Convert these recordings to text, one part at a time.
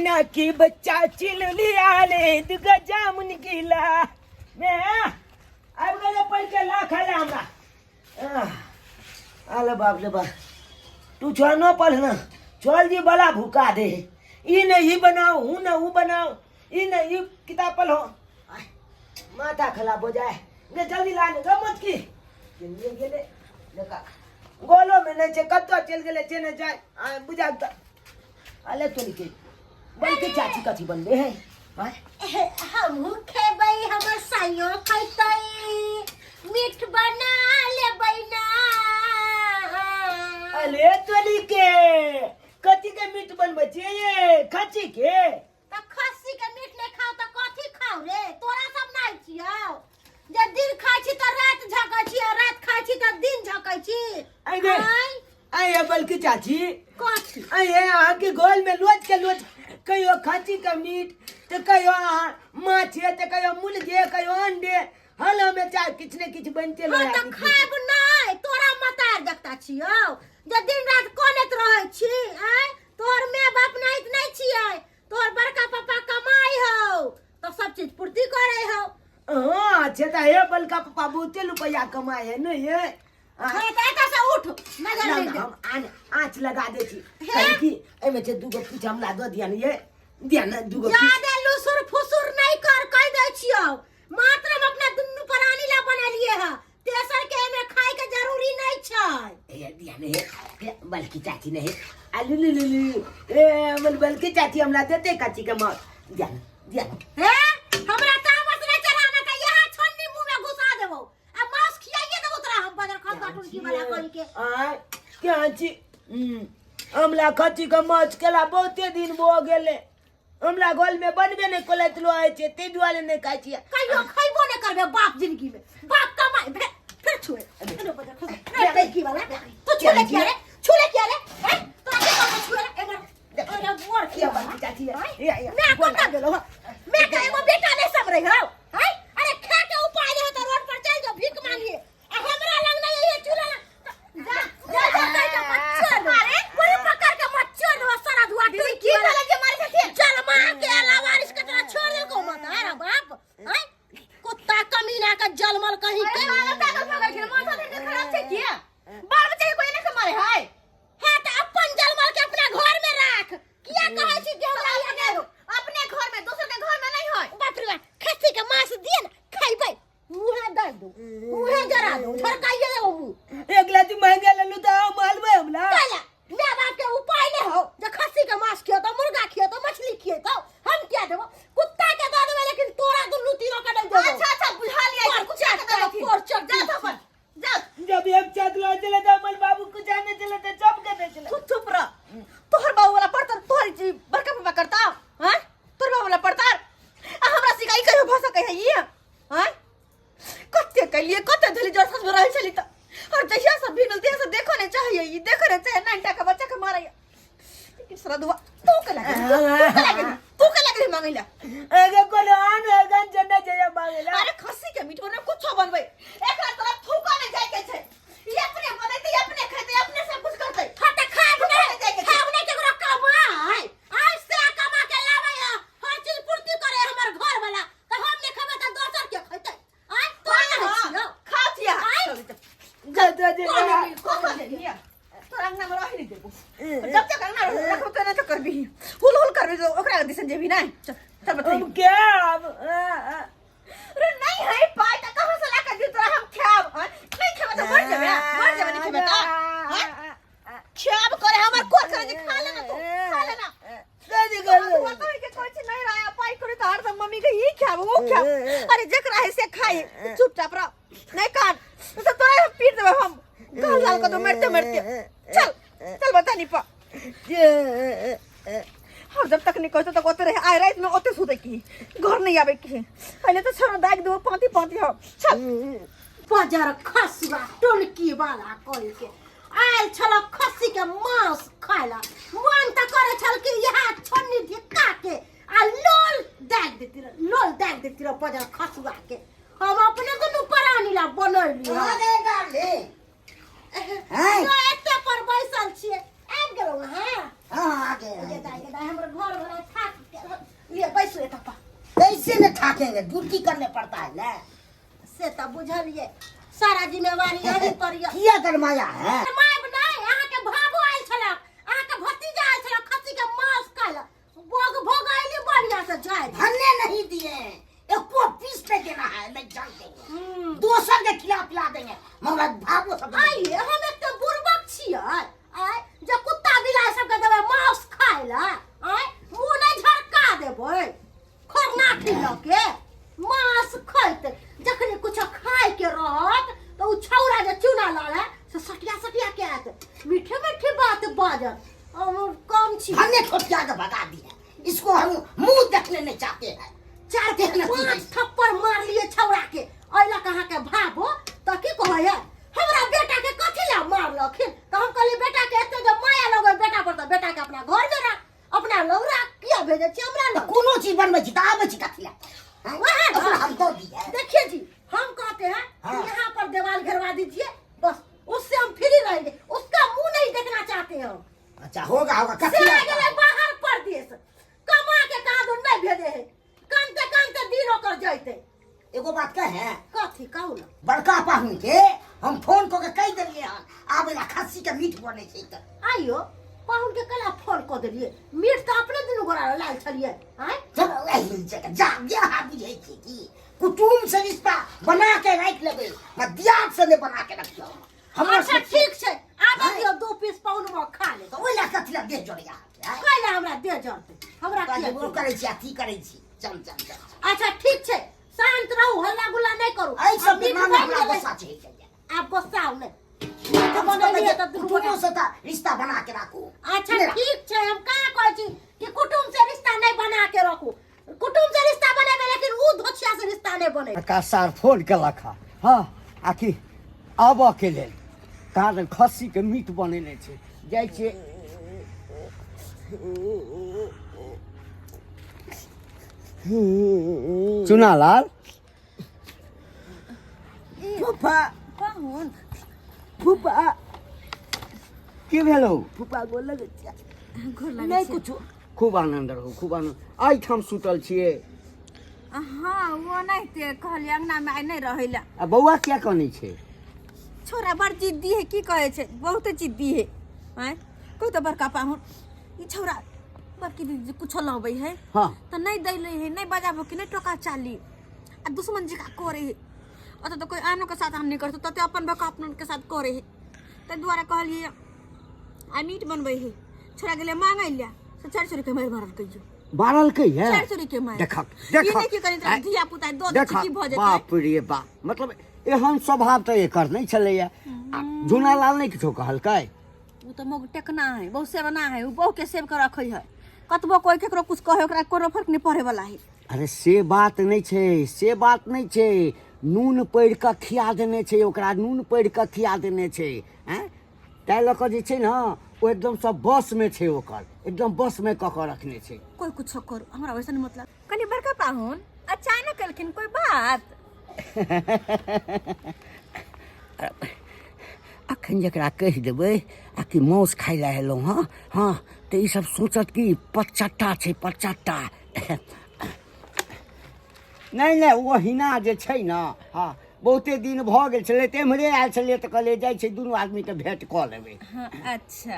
मीना की बच्चा चिलुलिया ने दुगा जामुन गिला मैं अब गए पढ़ के ला खा ले हमरा आले बाप रे बाप तू छोड़ न पढ़ना छोड़ जी बड़ा भूखा दे ई नहीं बनाओ हूं ना वो बनाओ ई नहीं किताब पढ़ो माथा खराब हो जाए ने जल्दी लाने गो मत की ये गेले देखा गोलो में नहीं कत्तो चल गेले चने जाए आ बुझा त आले तो लिखे बल्कि चाची कथी बनबे है हम खेबै हमर साइयो खैतै मीठ बना लेबै ना अले तो लिखे कथी के मीठ बनबै छे ये खच्ची के त खस्सी के मीठ नहीं खाओ त कथी खाओ रे तोरा सब नहीं छियौ जे दिन खाइ छी त रात झकै छी और रात खाइ छी त दिन झकै छी आई गे आई बल्कि चाची कथी आई आहा के गोल में लोच के लोच कहियो खच्ची का मीट तो कहियो माछ है तो कहियो मुर्गे कहियो अंडे हलो में चाहे किछ ने किछ बनते रहे त खाब नहीं तोरा मतार देखता छियौ जे दिन रात कोनैत रहै छी आय तोर माय बाप नहीं छियै तोर बड़का पापा कमाई हो तो सब चीज पूर्ति करे हो हां अच्छा त हे बड़का पापा बहुते रुपया कमाए है नहीं है ऐसा से उठ नजर नहीं दे हम आंच लगा दे छी कि एमे जे दुगो पीछा हमरा द दिया ने ये दिया ना दुगो ज्यादा लुसुर फुसुर नहीं कर कह दे छियौ मात्र हम अपना दुन्नु प्राणी ला बनलिए है तेसर के एमे खाए के जरूरी नहीं छै ए दिया ने बल्कि चाची नहीं आलू लू लू ए बल्कि चाची हमरा देते काची के मार दिया हे हमरा तामस नहीं चढ़ाना का यहां छन्नी मुंह में घुसा देबो अब मांस खियाइए देबो तोरा हम बदर खंता टुनकी वाला कहि के आ क्या छी हमला खच्ची के माछ केला बहुते दिन हो गेले हमरा गोल में बनबे नहीं कोलत लो आए छे ते दुआरे नहीं खाइ छी कहियो खइबो नहीं करबे बाप जिंदगी में बाप कमाई फिर छुए एनो बदर खंता की वाला तू छुले क्या रे हैं तोरा के बाप छुए एनो मोर किया बात चाची है मैं कोता गेलो मैं का एगो बेटा नहीं समरे हो हैं अरे खा के उपाय दे तो रोड पर चल जाओ भीख मांगिए हमरा लग नहीं ये चूल्हा जा अरे कोई पकड़ के मत छोड़ सारा धुआ तू की वाला के मारे से चल मां के अलावा इसका तेरा छोड़ दे को मत है बाप हैं कुत्ता कमीना का जलमल कहीं के वाला पागल पकड़ के माथा देख खराब से किया बाल बच्चे कोई नहीं मारे है तो अपन जलमल के अपने घर में रख किया कहै छी के हमरा लगे अपने घर में दूसरे के घर में नहीं होय बाप रे खस्सी के मांस दिए ना खाइबै मुंह दे दो मुंह जरा दो झरकाइए दो एक लाती महंगा लल्लू तो मालबे हमला काला मैं बाप के उपाय नहीं हो जो खस्सी के मांस खियो तो मुर्गा खियो तो मछली खियो तो हम क्या देबो कुत्ता के दे देबे लेकिन तोरा दुल्लू तीनों का नहीं देबो अच्छा बुझा लिया कुछ के देबो फोर चढ़ जा तो पर जा जब एक चातला चले तो अमल बाबू को जाने चले तो चुप के दे चले चुप रह तोहर बाबू वाला पड़ता तोहर जी बड़का पापा करता हैं तोहर बाबू वाला पड़ता हमरा सिखाई कहियो भाषा कहि ये हैं कत्ते कलिए कत्ते धली जोर सस रह चली त और जहिया सब भी मिलते हैं सब देखो ने चाहिए ये देखो ने चाहिए नानटा का बच्चा के मारा लेकिन सरा दुआ तू के लगे मांगैला अगे कोलान गन जन्ना जया मांगेला अरे खस्सी के मीट बने कुछ बनबै एकरा तरफ थूका ने जाय के छै ये अपने बनैते अपने खेते अपने सब कुछ करते हट खाब ने केकरो कमाई आज से कमा के लाबै हर चीज पूर्ति करे हमर घर वाला त हम ने खबे त दोसर के खैते आज तो ना खा थिया जा तो रंगना में रहि देबो जब तक रंगना रखो तो ना तो करबी हुल करबी तो ओकरा दिसन जेबी नहीं चल बताई हम क्या रे नहीं है पाई त कहां से लाकर दी तोरा हम खाब नहीं खाब तो मर जाबे नहीं खाबे त खाब करे हमर कोर करे जे खा लेना तू खा लेना दादी कर वो तो के कुछ नहीं रहा पाई करे तो हर मम्मी के ही खाब वो खाब अरे जकरा है से खाई चुपचाप रह नहीं काट तो तोरा पीट देबे हम गाल लाल को तो मरते चल बता नहीं पा हम जब तक निकलते तक ओते रहे आय रात में ओते सुते की घर नहीं आवे की पहले तो छोड़ दाग दो पाती हो चल बाजार खसुआ टुनकी वाला कोई के आयल छल खस्सी के मांस खाइला मन त करे छल कि यहां छन्नी धिका के आ लोल दाग देती रह बाजार खसुआ के हम अपने दुनु प्राणी ला बनैली अरे डाले तो एते पर बैसल छिए आबि गेलौ हां हां आ गए हमर घर वाला थाक रखेंगे, ड्यूटी करने पड़ता है ना। से तो बुझलिए सारा जिम्मेवारी यही पर ये किया गरमाया है। माय बनाए अहाँ के भाबो आइल छलक, अहाँ के भतीजा आइल छलक, खस्सी के मांस खाइला भोग आइली बढ़िया से जाए धन्ने नहीं दिए, एको पीस पे देना है, मैं जानते हैं दूसर के खिलाफ ला देंगे मगर भागो सब। आइए हम एक तो बुर्बक छियै, आय जे कुत्ता बिलाइ सब के देबै मांस खाइला, आय मुंह नहीं झड़का देबै खरना खिलो के मांस खैते, जखनी कुछ खाए के रहत तो उ छौरा जे चूना लाले से सटिया के आते मीठे मीठे बात बाजत और कम छी हमने ठोकिया के भगा दिया, इसको हम मुंह देखने नहीं चाहते हैं। चार के पांच थप्पड़ मार लिए छौरा के अइला कहा के भाबो त की कहै हमरा बेटा के कथि ला मारलखिन, तो हम कहली बेटा के एते जो माया लगै बेटा पर त बेटा के अपना घर में रख, अपना लौरा किया भेजे छी हमरा न कोनो चीज बनबै छी त आबै छी कथि ला, वहां हम तो दिए। देखिए जी हम कहते हैं कि यहाँ पर दीवार घेरवा दीजिए बस, उससे हम फ्री रहेंगे, उसका मुंह नहीं देखना चाहते हम। अच्छा होगा होगा से कथि ला गेले बाहर परदेश कमा के कहा दो नहीं भेजे है, कानते दिन ओकर जइते। एगो बात कहे कथी कहू ना बड़का पाहुन के हम फोन को के कह देलिए हन आबेला खस्सी के मीट बने छै त आइयो पाहुन के कला फोन क देलिए, मीट तो अपने दिन गोरा लाल छलिए, आय जब एही जगह जा यहाँ बुझे छी कि कुटुम से रिश्ता बना के रख लेबे, मदियात से ने बना के रखियो हमरा। अच्छा ठीक छै आबे दियो 2 पीस पाहुन में खा ले तो ओला कथि ला दे जोड़िया कैला हमरा दे जरते हमरा पहले किया वो करे छी अथी करे छी चल चल चल। अच्छा ठीक छै शांत रहू, हल्ला गुल्ला नहीं करू। एहि सब मीट दिमाग में बनि हमरा गेलै, गुस्सा छै। आप गुस्सा हो नहीं कुटुम से त रिश्ता बना के राखू। अच्छा ठीक छै हम कहाँ कहै छी कि कुटुम से रिश्ता नहीं बना के रखू, कुटुम से रिश्ता बनेबे लेकिन उ धोछिया से रिश्ता नहीं बने। का सार फोन केलक हाँ आखि आबऽ के लेल कहाँ खस्सी के मीट बनेने छै, जाइ छियै चुनालाल फूफा पाहुन फूफा की भेलौ? फूफा गोल लगे छै घर नहीं कुछ। खूब आनंद रहू खूब आनंद। एहिठाम सुतल छियै? हाँ वो नहीं ते कहलिए अंगना में आइ नहीं रहैला। आ बौआ क्या कनै छै? छोरा बड़ जिद्दी है, की कहे छै बहुत जिद्दी है, आय कोई तो बड़का पाहुन ई छोरा बड़की दीदी कुछ लबै है हाँ तो नहीं दैले है, नहीं बजाबो कि नहीं टोका चाली आ दुश्मन जी का करे है, अत तो कोई आनो के साथ हम नहीं करतो तते अपन भका अपन के साथ करे है, ते द्वारा कहलिए आ मीट बनबै है। छोरा गेले मांगै लिया से 400 के मार मारल कहियो बारलकै है 400 के मार देखक ई नहीं देखक की करै धिया पुता दो देखक की भ जेतै। बाप रे बाप, मतलब एहन स्वभाव तऽ एकर नहीं छलैया। झुनालाल नहीं किछो कहलकै? उ तो मोग टेकना है, बहुत सेवना है, उ बहु के सेव कर रखै है, कतबो कोई केकरो कुछ कहे ओकरा कोनो फर्क नहीं पड़े वाला है। अरे से बात नहीं छै, से बात नहीं छै, नून पैर के खिया देने छै ओकरा, नून पैर के खिया देने छै हैं, ताहि लऽ कऽ जे छै ने ओ एकदम सब बस में छै, ओकर एकदम बस में कऽ के रखने छै। कोई कुछ करू हमरा वैसे नहीं मतलब। कनी बड़का पाहुन अचानक केलखिन कोई बात? अखन जकरा कहि देबै आ कि मौस खाइ लए एलहुँ हाँ हाँ तऽ ई सब सोचत कि पचट्टा छै पचट्टा। नहीं नहीं वो हिना जे छै ने हाँ बहुते दिन भऽ गेल छलै तऽ एम्हरे आयल छलियै तऽ कहलियै जाइ छै दुनू आदमी तऽ भेँट कऽ लेबै। हाँ अच्छा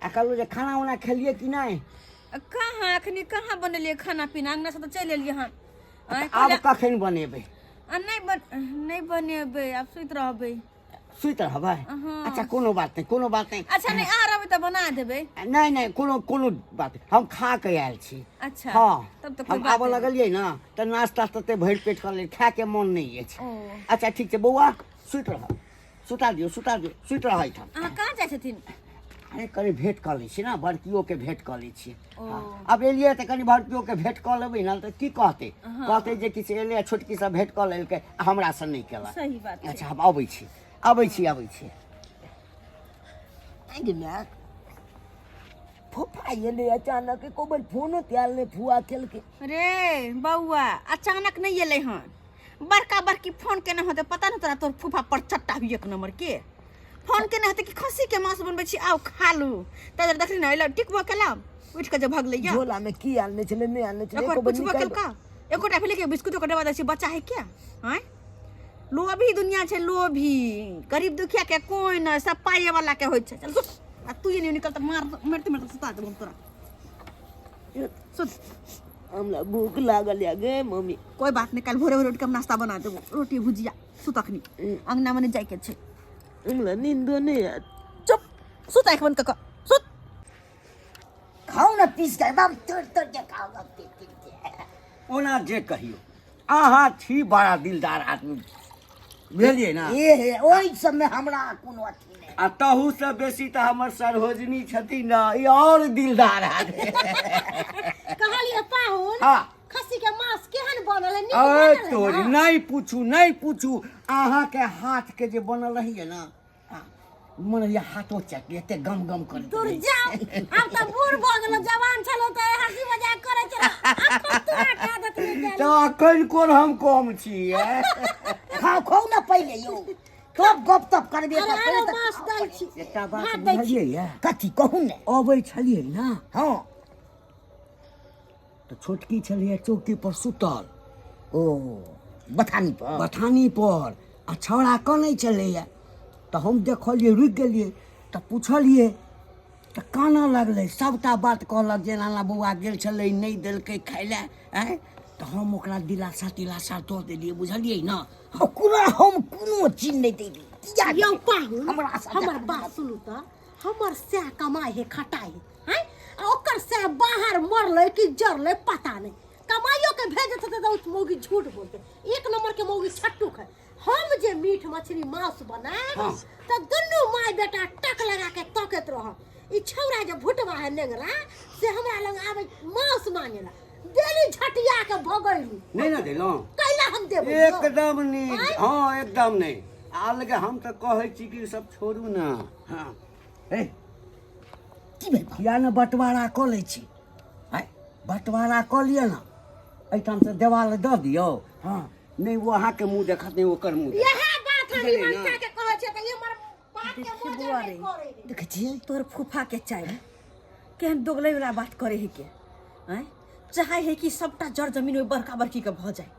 आ कहलहुँ जे खाना उना खेलियै कि नहीं? कहाँ अखनी कहाँ बनलिए खाना पीना, अंगना से तो चल एलिए हन। आब कखन बनेबै? नहीं बनेबै आब सुत रहबै। सुति रहबै? हाँ। अच्छा कोनो बात नहीं कोनो बात नहीं। अच्छा नहीं आ रहबै तो बना देबै। नहीं नहीं कोनो कोनो बात नहीं, हम खा के आयल छी। अच्छा हाँ तब तो कोई हम बात आबऽ नहीं। लगलियै ना तऽ नाश्ता तते भरि पेट कर ले, खाए के मन नहीं अछि। ओ अच्छा ठीक छै बौआ सुति रह, सुता दियौ सुति रह एहिठाम। अहाँ कहाँ जाइ छथिन? अरे कनि भेँट कऽ लै छियै ना, बड़कियो के भेँट कऽ लै छियै। ओ। हाँ, अब एलियै तऽ कनि बड़कियो के भेँट कऽ लेबै ना तऽ की कहतै, कहतै जे किछु एलै छोटकी से भेँट कऽ लेलकै हमरा से नहीं केलक। सही बात छै। अच्छा हम अबै छी अबै छी अबै छी। फूफा एले अचानक कोबल फोनो त्याल ने फुआ केलके। रे बउआ अचानक नहीं एले हन, बड़का बड़की फोन केने होते पता नहीं तोरा, तोर फूफा पर चट्टा हुई 1 नंबर के फोन केने होते कि खस्सी के मांस बनबै छी आउ खा लू, तब देखली ना एला टिकबो केला उठ के जे भगलै या झोला में की आलने चले नहीं आलने चले एकर को पुछबो केलका एकोटा फिर के बिस्कुट को डबा दै छी बच्चा है क्या हैं लोभी दुनिया छै लोभी गरीब दुखिया के कोई न सब पाए वाला के होय छै चल सुत आ तू ये नहीं निकल त मारते मारते सुता देबो तोरा सुत हमरा भूख लागल या गे मम्मी कोई बात नहीं कल भोरे भोरे उठ के हम नाश्ता बना देबो रोटी भुजिया सुत अखनी अंगना में जाय के छै हमरा नींदो नहीं आत चुप सुत आंख बंद कर सुत खाओ ना पीस के बाप तोड़ तोड़ के खाओ ना पीस के ओना जे कहियो अहाँ छी बड़ा दिलदार आदमी बुझलियै ना ए ओइ सब में हमरा कोनो अथी नहीं आ तहू से बेसी तो हमर सरोजनी छथिन ना ई और दिलदार आदमी कहलिए पाहुन हाँ खस्सी के मांस केहन बनल है नीक अरे बनल है तोरी ना? नहीं पूछू अहाँ के हाथ के जे बनल रही ना मन ये हाथों चक एते गम गम कर दूर जाओ अब त बूढ़ भ गेलो जवान छलो त हंसी मजाक करे छलो आखो तोरा का दत में तो अखन कोन हम कम छी खाओ खाओ ना पहले यो कब गप तप करबे अरे अरे मांस दै छी एकटा बात भात दै छी बुझलियै या कथी कहू ने अबै छलियै ना हाँ तो छोटकी छलियै चौकी पर सुतल ओ बथानी पर बथानी पर आ छौड़ा कनै छलैया तो हम देखलियै रुकि गेलियै तो पूछलियै तो काना लगलै सबटा बात कहलक जेना ना बौआ गेल छलै नहीं देलकै खाय लए आँय तो हम ओकरा दिलासा तिलासा दऽ देलियै बुझलियै ना हमरा हम कोनो चीज नहीं दे दी यौ पाहुन हमरा से हमर बात सुनू त हमर से कमाई है खटाई है आ ओकर से बाहर मरले कि जरले पता नहीं कमाइयो के भेजत त उस मौगी झूठ बोलते एक नंबर के मौगी छट्टू है हम जे मीट मछली मांस बनाए हाँ। त दुनू माय बेटा टक लगा के तकत रह ई छौरा जे भुटवा है नेगरा से हमरा लग आवे मांस मांगेला देली झटिया के भगैली नहीं ना देलौं कैला हम देबो एकदम नहीं हाँ एकदम नहीं अलगे हम तो कहै छी कि सब छोड़ू ना हाँ ए की भेल किया ना बंटवारा कऽ लै छी आय बंटवारा कऽ लिअ ना एहिठाम से देवाल दऽ दियौ हाँ नहीं वो अहाँ के मुंह देखत नहीं ओकर मुंह देखत। यह बात हम मनसा के कहै छै त ये मर बात के मोजा नहीं करे देखे छियै तोर फूफा के चाहे केहन दोगलै वाला बात करे है के हैं चाहे है कि सबटा जड़ जमीन में बड़का बड़की के भ जाए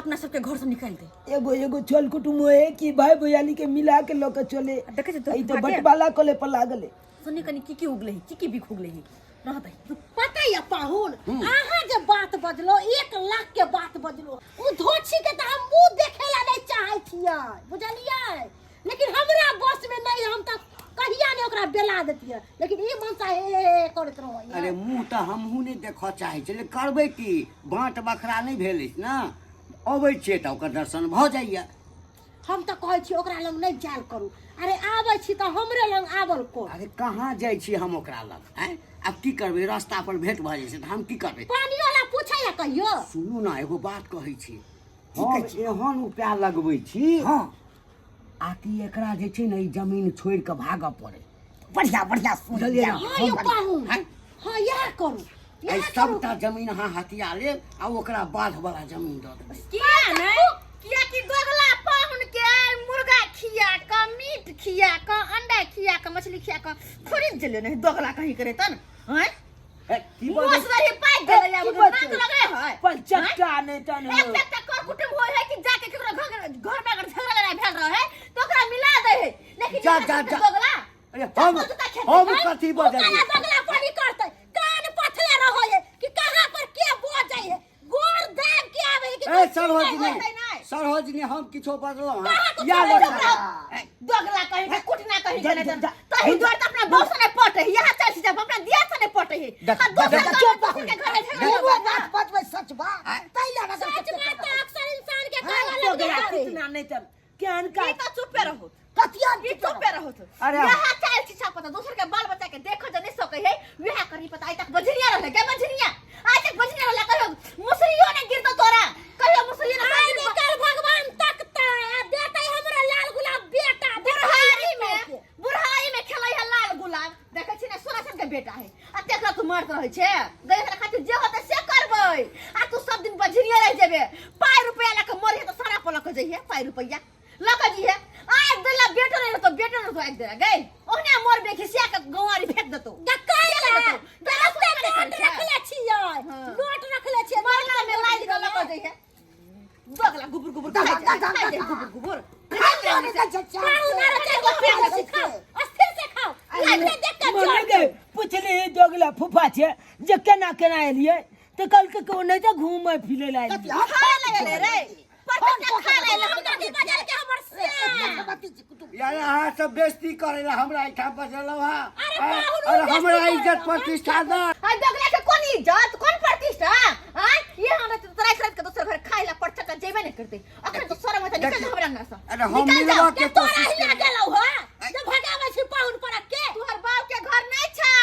अपना सबके घर से निकाल दे एगो एगो चल कुटुम है कि भाई भैयाली के मिला के लोग चले देखे छै ई तो बटवाला कोले पर लागले सुनी कनी की उगले है की भी खुगले है रहतै पता या पाहुन आहा जे बात बजलो 1 लाख के बात बजलो उ धोछी के त हम मुंह देखेला नहीं चाहै छियै बुझलियै लेकिन हमरा बस में नहीं हम त कहिया ने ओकरा बेला देतियै लेकिन ई मनसा हे करत रहै अरे मुंह तो हमहूँ नहीं देखऽ चाहै छलियै करबै की बाँट बखरा नहीं भेल अछि ना अबै छियै तऽ ओकर दर्शन भऽ जाइए हम त कहै छी ओकरा लग नहीं जाल करू अरे आबै छी त हमरे लग आबल कर अरे कहाँ जाइ छी हम ओकरा लग हैं अब की करबै रास्ता पर भेंट भऽ जाइ छै तऽ हम की करबै पानी वाला पूछै या कहियो सुनू ना एगो बात कहै छी हम एहन उपाय लगबै छी हाँ आ कि एकरा जे छै ने ई जमीन छोड़ि कऽ भागऽ पड़े बढ़िया बढ़िया सुन बुझलियै ना हां यो पाहुन हैं? हां यह करू एहि यह करू सबटा जमीन अहाँ हथिया लेब आ ओकरा बाध वाला जमीन दऽ देबै किया नहीं किया कि दोगला पाहुन के मुर्गा खिया का मीट खिया का अंडा खिया का मछली खिया का खरीद ले नहीं दोगला कहीं करे त न हैं ए, की बात मोस रही पाइ गेले या की नाक बात लगे है पर चक्का नहीं तन एक तक कर कुटुम होय है कि जाके केकरो घर में अगर झगड़ा लड़ाई भेल रहे तो ओकरा मिला दे है लेकिन जा, जेकरा जा, साथे जा। दोगला अरे हम कथी बजलियै दोगला पानी करते कान पथले रहो है कि कहां पर के बो जाय है गोर देव के आवे है कि ए सरोजनी हम किछो बजलौं कहाँ या कुछ लड़का नहीं दोगला कहीं है कुटना कहीं जा, जने जा, जा। तो ही द्वार अपना बॉस ने पटे है यहाँ चल जब अपना दिया से ने पटे है देख, दूसरा चुप के घर में झगड़ा वो हुआ बात बात में सच बा तैला ना सच बात तो अक्सर इंसान के हाँ, कहला तो लग गया जाए कितना नहीं तन क्या का ई तो चुपे रहो कतिया ई चुपे रहो अरे यहाँ चल छी पता दूसरे के बाल बच्चा के देखो जो नहीं सके है वह करी पता आज तक बजरिया रहे के बजरिया आज तक बजरिया रहे कहियो मुसरियो ने गिरतो तोरा कहियो मुसरियो ने निकल भगवान तकता है देते हमरा लाल गुलाब बेटा बुढ़ाई में खेलै है लाल गुलाब देखे छी ने सोनासन के बेटा है आ तेकरा तू मारत रहे छे देखे खातिर जे होते से करबै आ तू सब दिन बजरिया रह जेबे पाई रुपया लेके मरिए तो सारा पलक जइहे पाई रुपया लक जइहे आज देला बेटा नहीं तो बेटा नहीं तो एक दे गई ओने मोर बे खिसिया के गवारी फेंक देतो गकाई देतो दरस्ते में रखले छियै नोट रखले छियै मरला में लाइज के लक जइहे गुबुर गुबुर खाई दे गुबुर गुबुर खाओ ना रे चार गो प्याज से खाओ अस्थिर से खाओ लाइव रे देख के मने के पूछली दोगला फुफा छे जे केना केना एलिए तो कल के कोने से घूमे फिरे ला खा ले रे पर खा ले हम दादी बाजार के हमर से यार अहाँ सब बेइज्जती करेला हमरा एठाम बजलौ हां और हमरा इज्जत प्रतिष्ठा द आ दोगला के कोन इज्जत कोन प्रतिष्ठा हां ये हमरा तो तराई खरीद के दोसर घर खाइला पड़छट जेबे नहीं करते अखन तो सर में निकल हमरा अंगा से अरे हम मिलवा के तोरा हिला गेलौ हो जब भगावे छी पाहुन पर के तोहर बाप के घर नहीं छौ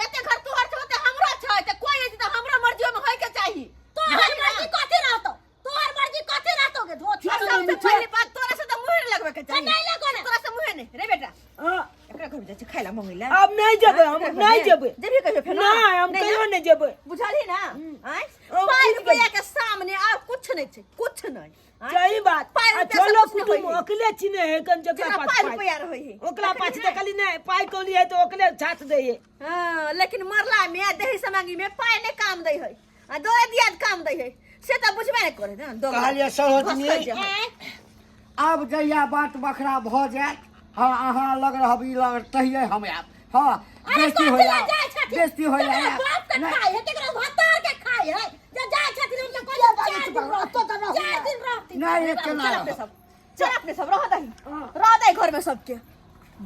जते घर तोहर छौ ते हमरो छै ते कोई है त हमरा मर्जी में होय के चाहिए तोहर मर्जी कथि रहतो तोहर मर्जी कथि रहतो के धो सबसे पहली बात तोरा से त मुंह लगबे के चाहिए नहीं लगो ना तोरा से मुंह नहीं रे बेटा एकरा घर जाय छै खाइला मंगैला अब नहीं जेबे हम नहीं जेबे जेबी कहियो फेर ना हम कहियो नहीं जेबे बुझाली ना आय 5 रुपया के सामने आ कुछ नहीं छै कुछ नहीं सही बात चलो कुटुम अकेले चिने है कन जगह 5 रुपया रहे है ओकला पाछ त कली नहीं पाई कोली है तो ओकले छात दे है हां लेकिन मरला में देही समांगी में पाई नहीं काम दे है आ दोए दियाद काम दे है से त बुझबे नहीं करे ना दो कहलिए सरोजनी अब जहिया बात बखरा भ जात हां अहाँ लग रहबी लग तहिए हम आब हां बेइज्जती हो जाए बाप के खाए है केकरा भतार के खाए है जे जाय छथिन उनके कोई 4 दिन रहती नहीं एक केना चल अपने सब रह दे घर में सबके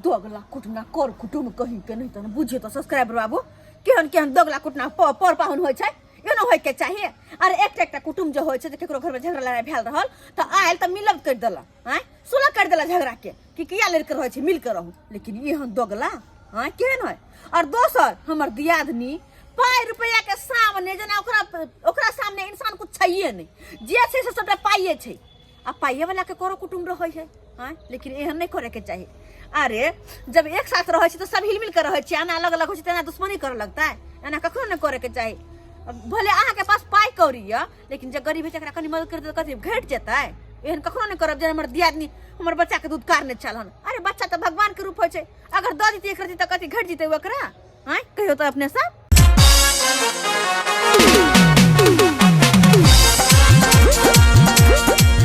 दोगला कुटना कर कुटुम कहीं के नहीं त बुझिए तो सब्सक्राइबर बाबू केहन केहन दोगला कुटना पर पाहुन होय छै एनो होय के चाहिए अरे एकटा कुटुम जो होय छै जे केकरो घर में झगड़ा लड़ाई भेल रहल त आयल त मिलब कर देला हैं सुलह कर देला झगड़ा के कि किया लड़ के रहै छै मिल के रहू लेकिन एहन दोगला हां केहन होय और दोसर हमर दियादनी 5 रुपया के सामने जना ओकरा सामने इंसान कुछ छैये नहीं जे छै से सबटा पाइए छै आ पाइए वाला के करो कुटुम रहै छै हां लेकिन एहन नहीं करे के चाहिए अरे जब एक साथ रहै छै तो सब हिल मिल के रहै छै एना अलग अलग होइ छै तना दुश्मनी करे लगता है एना कखनो नहीं करे के चाहिए भले अहाँ के पास पाई कौड़ी है लेकिन जे गरीब है तकरा कनी मदद कर दे कथि घट जेतै एहन कखनो नहीं करब जे हमर दियादनी हमर बच्चा के दूध कार नहीं चलन अरे बच्चा तो भगवान के रूप होइ छै अगर द देती एक रती त कथि घट जेतै ओकरा हां कहियो तो अपने सब